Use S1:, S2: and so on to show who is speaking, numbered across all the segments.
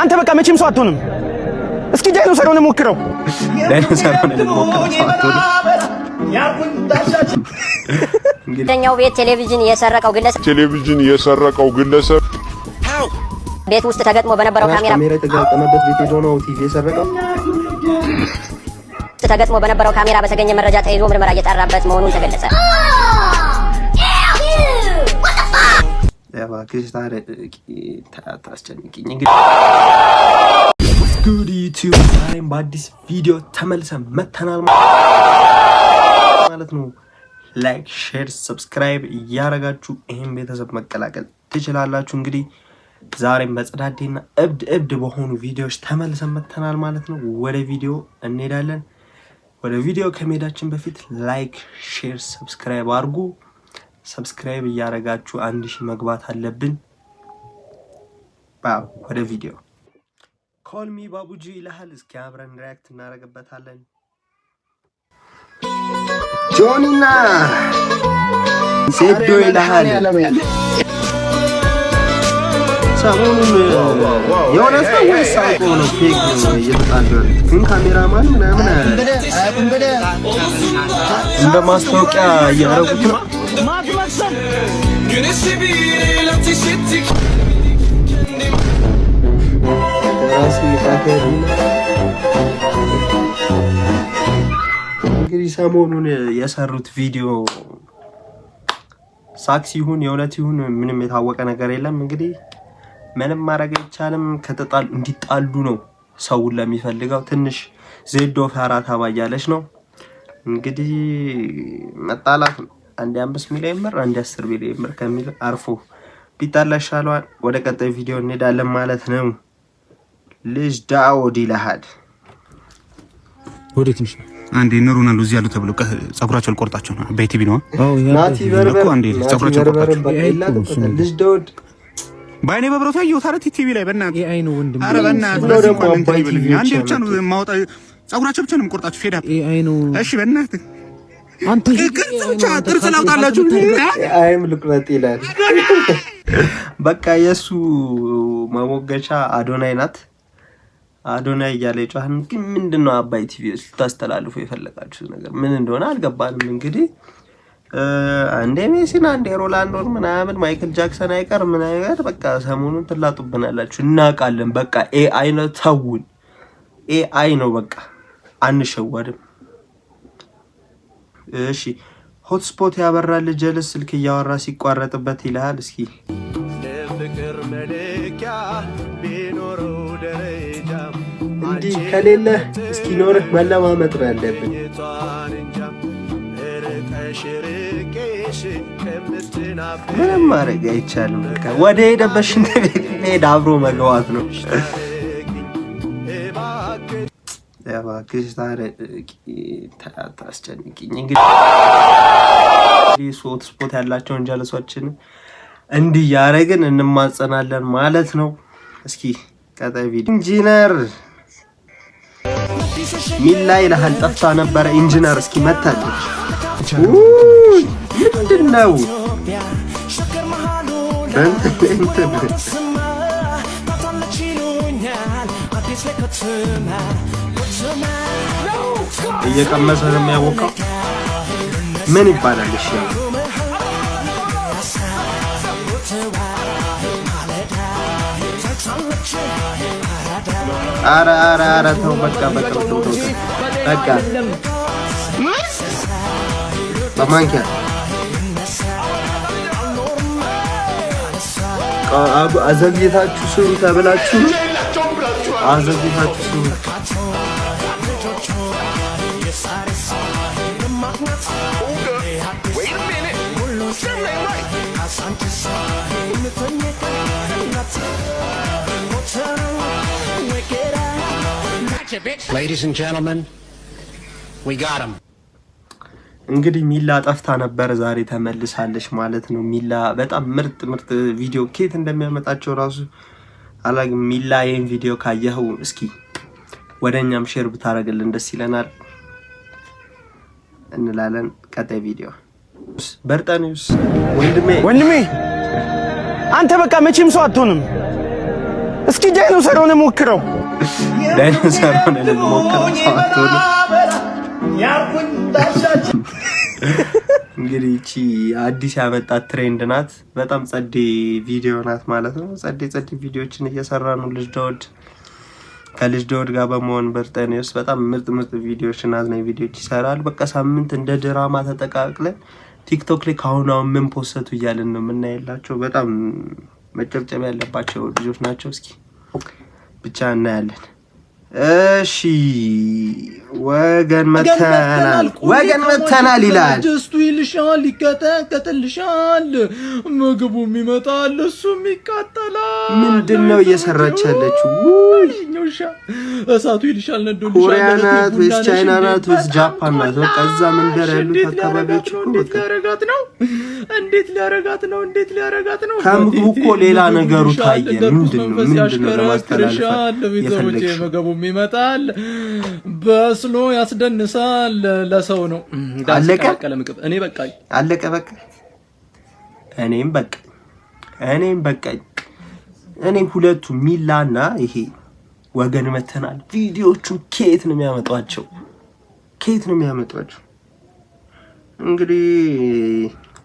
S1: አንተ በቃ መቼም ሰው አትሆንም። እስኪ ዳይኖሰሩን ሞክረው።
S2: ኛው ቤት ቴሌቪዥን የሰረቀው ግለሰብ ቤት ውስጥ ተገጥሞ በነበረው ካሜራ
S3: የተገጠመበት ቤት ሄዶ ነው ቲቪ የሰረቀው።
S2: ተገጥሞ በነበረው ካሜራ በተገኘ መረጃ ተይዞ ምርመራ እየጣራበት መሆኑን ተገለጸ።
S3: ያባክሽ ታስጨንቂኝ። እንግዲህ ጉድ ዩቲዩብ ዛሬም በአዲስ ቪዲዮ ተመልሰን መተናል ማለት ነው። ላይክ፣ ሼር፣ ሰብስክራይብ እያረጋችሁ ይሄን ቤተሰብ መቀላቀል ትችላላችሁ። እንግዲህ ዛሬም በጽዳዴና እብድ በሆኑ ቪዲዮዎች ተመልሰን መተናል ማለት ነው። ወደ ቪዲዮ እንሄዳለን። ወደ ቪዲዮ ከመሄዳችን በፊት ላይክ፣ ሼር፣ ሰብስክራይብ አድርጉ። ሰብስክራይብ እያረጋችሁ 1000 መግባት አለብን። ወደ ቪዲዮ ኮል ሚ ባቡጂ ይልሃል። እስኪ አብረን ሪያክት እናደርግበታለን። ጆኒና ሴዶ ይልሃል። ሰሞኑን የሆነ ሰው ወይስ ሳይቆ ነው ፌክ ነው እየተጣሉ ግን ካሜራማን ምናምን እንደ ማስታወቂያ እያደረጉት ነው። እንግዲህ ሰሞኑን የሰሩት ቪዲዮ ሳክስ ይሁን የእውነት ይሁን ምንም የታወቀ ነገር የለም። እንግዲህ ምንም ማድረግ አይቻልም። ከተጣሉ እንዲጣሉ ነው ሰውን ለሚፈልገው። ትንሽ ዜዶ ፈራ ታባያለች ነው እንግዲህ መጣላት ነው። አንድ 5 ሚሊዮን ብር አንድ 10 ሚሊዮን ብር ከሚል አርፎ ቢጣላ ይሻላል። ወደ ቀጣይ ቪዲዮ እንሄዳለን ማለት ነው። ልጅ ዳውድ ይልሃል።
S1: ወዴት ነሽ?
S4: አንዴ ኖሩናል እዚህ ያሉ ተብሎ ጸጉራቸው ልቆርጣቸው ነው። በቲቪ ነው
S3: ናቲ በርበር
S4: አንዴ ጸጉራቸው
S3: ልቆርጣቸው። ልጅ ዳውድ
S4: ባይኔ በብረቱ ያየው ታረት ቲቪ ላይ በእናትህ
S1: ኤአይ ነው ወንድም።
S4: ኧረ በእናትህ አንዴ ብቻ ነው ማውጣ ጸጉራቸው ብቻ ነው የምቆርጣቸው። ፌዳ
S1: ኤአይ ነው።
S4: እሺ በእናትህ
S1: አንተ
S4: ብቻ ጥርስ ላውጣላችሁ።
S3: አይም ልቁረጥ ይላል። በቃ የሱ ማሞገቻ አዶናይ ናት። አዶናይ እያለ ጫህን ግን ምንድነው አባይ ቲቪ ልታስተላልፉ የፈለጋችሁት ነገር ምን እንደሆነ አልገባንም። እንግዲህ አንዴ ሜሲና አንዴ ሮናልዶን ምናምን ማይክል ጃክሰን አይቀር ምን አይቀር በቃ ሰሞኑን ትላጡብናላችሁ እናውቃለን። በቃ ኤአይ ነው ተውን። ኤአይ ነው በቃ አንሸወድም። እሺ ሆትስፖት ያበራል ጀለስ ስልክ እያወራ ሲቋረጥበት ይልሃል። እስኪ ለፍቅር መለኪያ ቢኖረው ደረጃ እንዲህ ከሌለ እስኪ ኖርህ መለማመጥ ነው ያለብን። ምንም ማድረግ አይቻልም። በቃ ወደ ሄደበት ሽንት ቤት ሄድ አብሮ መግባት ነው። ያባክሽ ታስጨንቂኝ። እንግዲህ ሆትስፖት ያላቸውን ጀለሶችን እንዲህ ያረግን እንማጸናለን ማለት ነው። እስኪ ቀጣይ ቪዲዮ ኢንጂነር ሚላ ይልሃል። ጠፍታ ነበረ ኢንጂነር እስኪ መታለች። ምንድነው እየቀመሰ ነው የሚያወቀው። ምን ይባላል? እሺ አረ ተው በቃ በማንኪያ አዘግይታችሁ ስሩ ተብላችሁ አዘግይታችሁ ስሩ።
S5: Ladies and gentlemen, we got him.
S3: እንግዲህ ሚላ ጠፍታ ነበር፣ ዛሬ ተመልሳለች ማለት ነው። ሚላ በጣም ምርጥ ቪዲዮ ኬት እንደሚያመጣቸው ራሱ አላግም። ሚላ ይሄን ቪዲዮ ካየኸው እስኪ ወደኛም ሼር ብታረግልን ደስ ይለናል እንላለን። ቀጣይ ቪዲዮ ወንድሜ
S1: አንተ በቃ መቼም ሰው አትሆንም። እስኪ ዳይኖሰሩን ሞክረው።
S3: ዳይኖሰሩን ሞክረው ሳትሆን እንግዲህ እቺ አዲስ ያመጣት ትሬንድ ናት። በጣም ጸዴ ቪዲዮ ናት ማለት ነው። ጸዴ ቪዲዮችን እየሰራ ነው ልጅ ዳውድ። ከልጅ ዳውድ ጋር በመሆን በርጠኔስ በጣም ምርጥ ቪዲዮችን አዝናኝ ቪዲዮች ይሰራል። በቃ ሳምንት እንደ ድራማ ተጠቃቅለን ቲክቶክ ላይ ካሁን ምን ፖስተቱ እያልን ነው የምናየላቸው። በጣም መጨብጨብ ያለባቸው ልጆች ናቸው። እስኪ ብቻ እናያለን። እሺ ወገን መተናል ይላል።
S6: ጀስቱ ይልሻል፣ ይከተልሻል፣ ምግቡም ይመጣል፣ እሱም ይቃጠላል።
S3: ምንድነው እየሰራች ያለችው?
S6: እሳቱ ይልሻል፣ ነዶልሻል።
S3: ኮሪያ ናት ወይስ ቻይና ናት ወይስ ጃፓን ናት? በቃ እዛ መንደር ያሉት አካባቢዎች እኮ
S6: እንዴት ሊያረጋት ነው?
S3: ከምግቡ እኮ ሌላ ነገሩ ታየ። ምንድነው ለማስተላለፍ የፈለግሽው?
S6: ምግቡም ይመጣል፣ በስሎ ያስደንሳል። ለሰው ነው
S3: አለቀ።
S6: እኔ በቃኝ፣
S3: አለቀ በቃ። እኔም በቃኝ። እኔ ሁለቱ ሚላና ይሄ ወገን መተናል ቪዲዮቹን ከየት ነው የሚያመጧቸው? እንግዲህ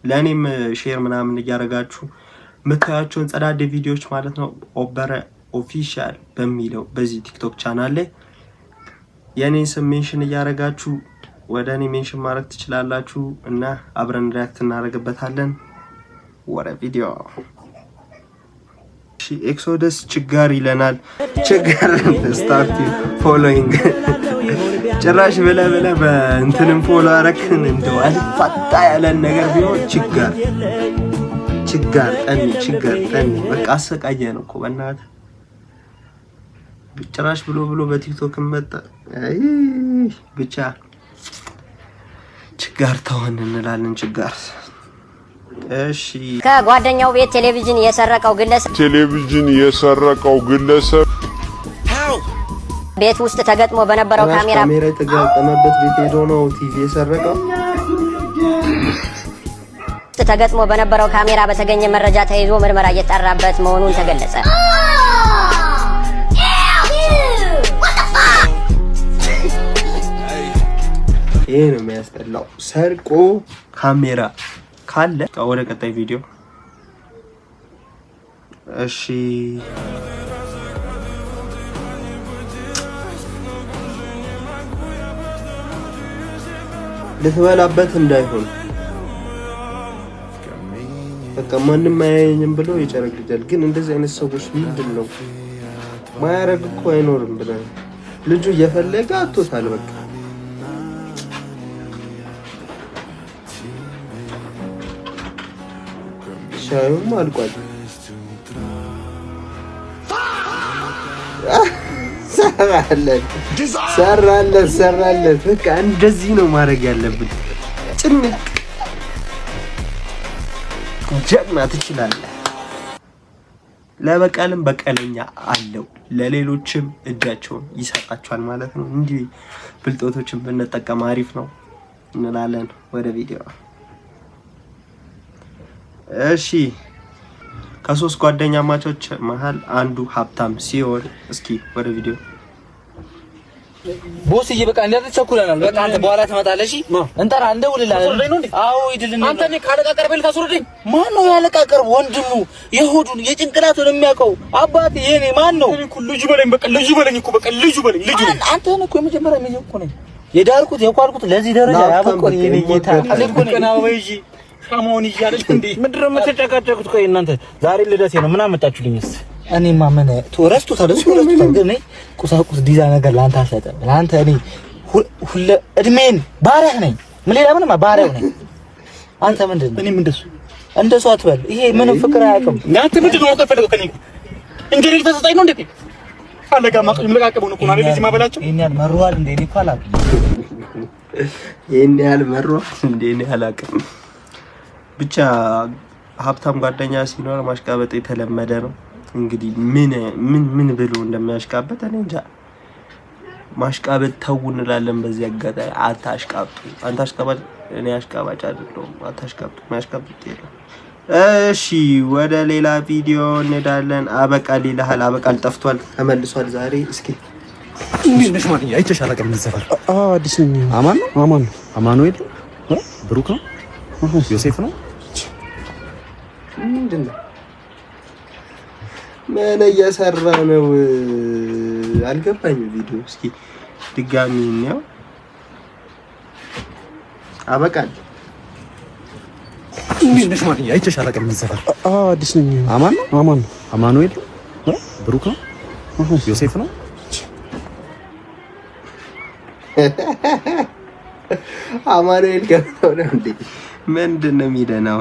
S3: ለኔም ሼር ምናምን እያደረጋችሁ የምታያቸውን ጸዳዴ ቪዲዮዎች ማለት ነው ኦበረ ኦፊሻል በሚለው በዚህ ቲክቶክ ቻናል ላይ የኔን ስም ሜንሽን እያደረጋችሁ ወደ እኔ ሜንሽን ማድረግ ትችላላችሁ እና አብረን ሪያክት እናደርግበታለን። ወደ ቪዲዮ። እሺ ኤክሶደስ ችጋር ይለናል። ችጋር ስታርት ፎሎዊንግ ጭራሽ ብለ በእንትንም ፎሎ አረክን እንደው አልፋታ ያለን ነገር ቢሆን ችጋር ጠኒ በቃ አሰቃየን እኮ በእናትህ። ጭራሽ ብሎ በቲክቶክ መጣ። ብቻ ችጋር ተሆን እንላለን። ችጋር እሺ።
S2: ከጓደኛው ቤት ቴሌቪዥን የሰረቀው ግለሰብ ቤት ውስጥ ተገጥሞ በነበረው ካሜራ
S3: የተገጠመበት ቤት ሄዶ ነው ቲቪ የሰረቀው።
S2: ተገጥሞ በነበረው ካሜራ በተገኘ መረጃ ተይዞ ምርመራ እየተጣራበት መሆኑን ተገለጸ።
S3: ይሄ ነው የሚያስጠላው። ሰርቆ ካሜራ ካለ ወደ ቀጣይ ቪዲዮ። እሺ ልትበላበት እንዳይሆን በቃ ማንንም አያየኝም ብሎ ይጨረግዳል። ግን እንደዚህ አይነት ሰዎች ምንድነው ማያረግ እኮ አይኖርም ብለን ልጁ እየፈለገ አጥቶታል። በቃ ሻዩም አልቋል። ሰራለት። በቃ እንደዚህ ነው ማድረግ ያለብን። ጭንቅ ጀግና ትችላለህ። ለበቀልም በቀለኛ አለው፣ ለሌሎችም እጃቸውን ይሰጣቸዋል ማለት ነው። እንዲህ ብልጦቶችን ብንጠቀም አሪፍ ነው እንላለን። ወደ ቪዲዮ። እሺ ከሶስት ጓደኛ ማቾች መሃል አንዱ ሀብታም ሲሆን፣ እስኪ ወደ ቪዲዮ።
S6: ቦስ በቃ እንደተቸኩለናል። በቃ አንተ በኋላ ትመጣለህ። እሺ እንጠራ እንደውልልሃለን። አዎ ይድልን። አንተ ነህ ካለቃ ቀርበል ታስወርደኝ። ማን ነው ያለቃ ቀርብ? ወንድሙ የሆዱን የጭንቅላቱን የሚያውቀው አባቴ የኔ ማን ነው? ልጁ በለኝ። በቃ ልጁ በለኝ። አንተ ነህ እኮ የመጀመሪያ ልጅ እኮ ነኝ የዳርኩት የኳልኩት ለዚህ ደረጃ ያበቆኝ የኔ ጌታ አለቆና ወይጂ ሳሞን ይያለል እንዴ ምድረም ተጨቃጨቁት። ቆይ እናንተ ዛሬ ልደቴ ነው ምን አመጣችሁልኝስ? እኔማ ምን ተወረስቱ ግን ቁሳቁስ ዲዛ ነገር ላንተ አልሰጠም። ላንተ እኔ ሁሉ እድሜን ባሪያ ነኝ። ምን ሌላ ምንም ባሪያው ነኝ። አንተ ምንድነው? እኔም እንደሱ አትበል። ይሄ ምንም ፍቅር አያውቅም። አንተ ምንድነው ተፈልገው ከኔ እንጀራ ተሰጣኝ ነው እንዴ? አለጋ ማቀም ለቃቀበው ነው ኮናለ ለዚህ ማበላቸው ይሄን ያህል መሯል እንዴ? እኔ ፋላል
S3: ይሄን ያህል መሯል እንዴ? እኔ አላውቅም። ብቻ ሀብታም ጓደኛ ሲኖር ማሽቃበጥ የተለመደ ነው። እንግዲህ ምን ብሎ እንደሚያሽቃበጥ እኔ እንጃ። ማሽቃበጥ ተው እንላለን በዚህ አጋጣሚ። አታሽቃብጡ። አንተ አሽቃባጭ፣ እኔ አሽቃባጭ አይደለሁም። አታሽቃብጡ። ማሽቃበጥ የለም። እሺ ወደ ሌላ ቪዲዮ እንሄዳለን። አበቃል ይልሃል። አበቃል ጠፍቷል፣ ተመልሷል ዛሬ። እስኪ
S4: እንዴት ነሽ ማንኛ? አይተሽ አላውቅም። ዘፈር
S1: አዲስ ነኝ።
S4: አማን ነው?
S1: አማን ነው።
S4: አማኑኤል ብሩክ ነው? ዮሴፍ ነው?
S3: ምንድነው? ምን እየሰራ ነው? አልገባኝም። ቪዲዮ እስኪ ድጋሚ እንየው። አበቃል
S4: እንዴት ነሽ ማንኛ? አይተሽ አላውቅም። ዘፈር
S1: አዲስ ነኝ።
S4: አማን ነው?
S1: አማን ነው።
S4: አማኑኤል ብሩክ ነው? ዮሴፍ ነው?
S3: አማኑኤል ገብተው ነው እንዴ? ምንድነው የሚደናው?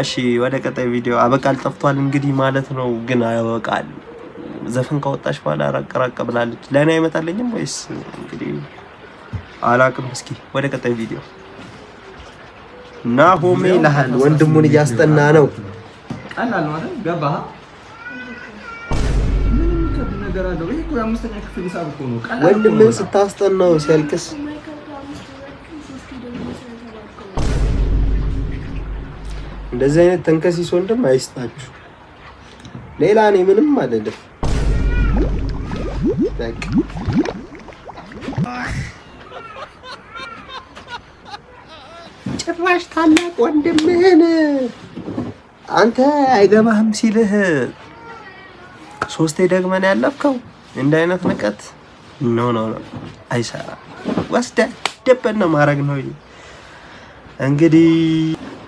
S3: እሺ ወደ ቀጣይ ቪዲዮ። አበቃል ጠፍቷል እንግዲህ ማለት ነው። ግን አበቃል ዘፈን ካወጣሽ በኋላ ራቅ ብላለች። ለኔ አይመጣልኝም ወይስ እንግዲህ አላቅም። እስኪ ወደ ቀጣይ ቪዲዮ። ናሆሜ ይልሃል። ወንድሙን እያስጠና ነው።
S6: ቀላል ነው አይደል? ገባህ? ምንም ከብድ ነገር አለው? ይሄ እኮ የአምስተኛ ክፍል ሂሳብ እኮ ነው። ቀላል
S3: ወንድምን ስታስጠናው ሲያልቅስ እንደዚህ አይነት ተንከሲስ ወንድም አይስጣችሁ። ሌላ እኔ ምንም አይደለም። በቃ ጭራሽ ታላቅ ወንድምህን አንተ አይገባህም ሲልህ ሶስቴ ደግመን ያለፍከው እንደ አይነት ንቀት ኖ አይሰራም። ወስደህ ደበን ነው ማድረግ ነው እንግዲህ።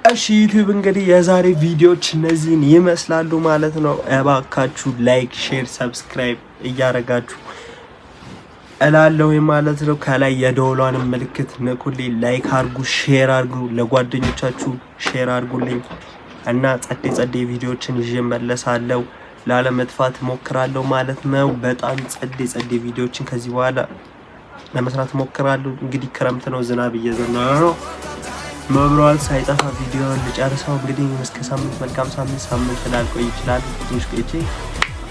S3: እሺ ዩቲዩብ እንግዲህ የዛሬ ቪዲዮዎች እነዚህን ይመስላሉ ማለት ነው። እባካችሁ ላይክ፣ ሼር፣ ሰብስክራይብ እያደረጋችሁ እላለሁ ማለት ነው። ከላይ የደወሏን ምልክት ንኩልኝ፣ ላይክ አድርጉ፣ ሼር አድርጉ፣ ለጓደኞቻችሁ ሼር አድርጉልኝ እና ጸዴ ቪዲዮዎችን ይዤ መለሳለሁ። ላለመጥፋት ሞክራለሁ ማለት ነው። በጣም ጸዴ ቪዲዮዎችን ከዚህ በኋላ ለመስራት ሞክራለሁ። እንግዲህ ክረምት ነው፣ ዝናብ እየዘነበ ነው። መብራል ሳይጠፋ ቪዲዮ ልጨርሰው እንግዲህ እስከ ሳምንት መልካም ሳምንት ላልቆይ ይችላል። ትንሽ ቆይቼ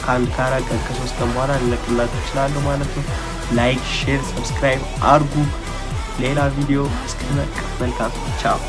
S3: ከአንድ ከአራት ቀን ከ3 ቀን በኋላ ልለቅላችሁ እችላለሁ ማለት ነው። ላይክ፣ ሼር፣ ሰብስክራይብ አድርጉ። ሌላ ቪዲዮ እስከመልቅ መልካም ቻው።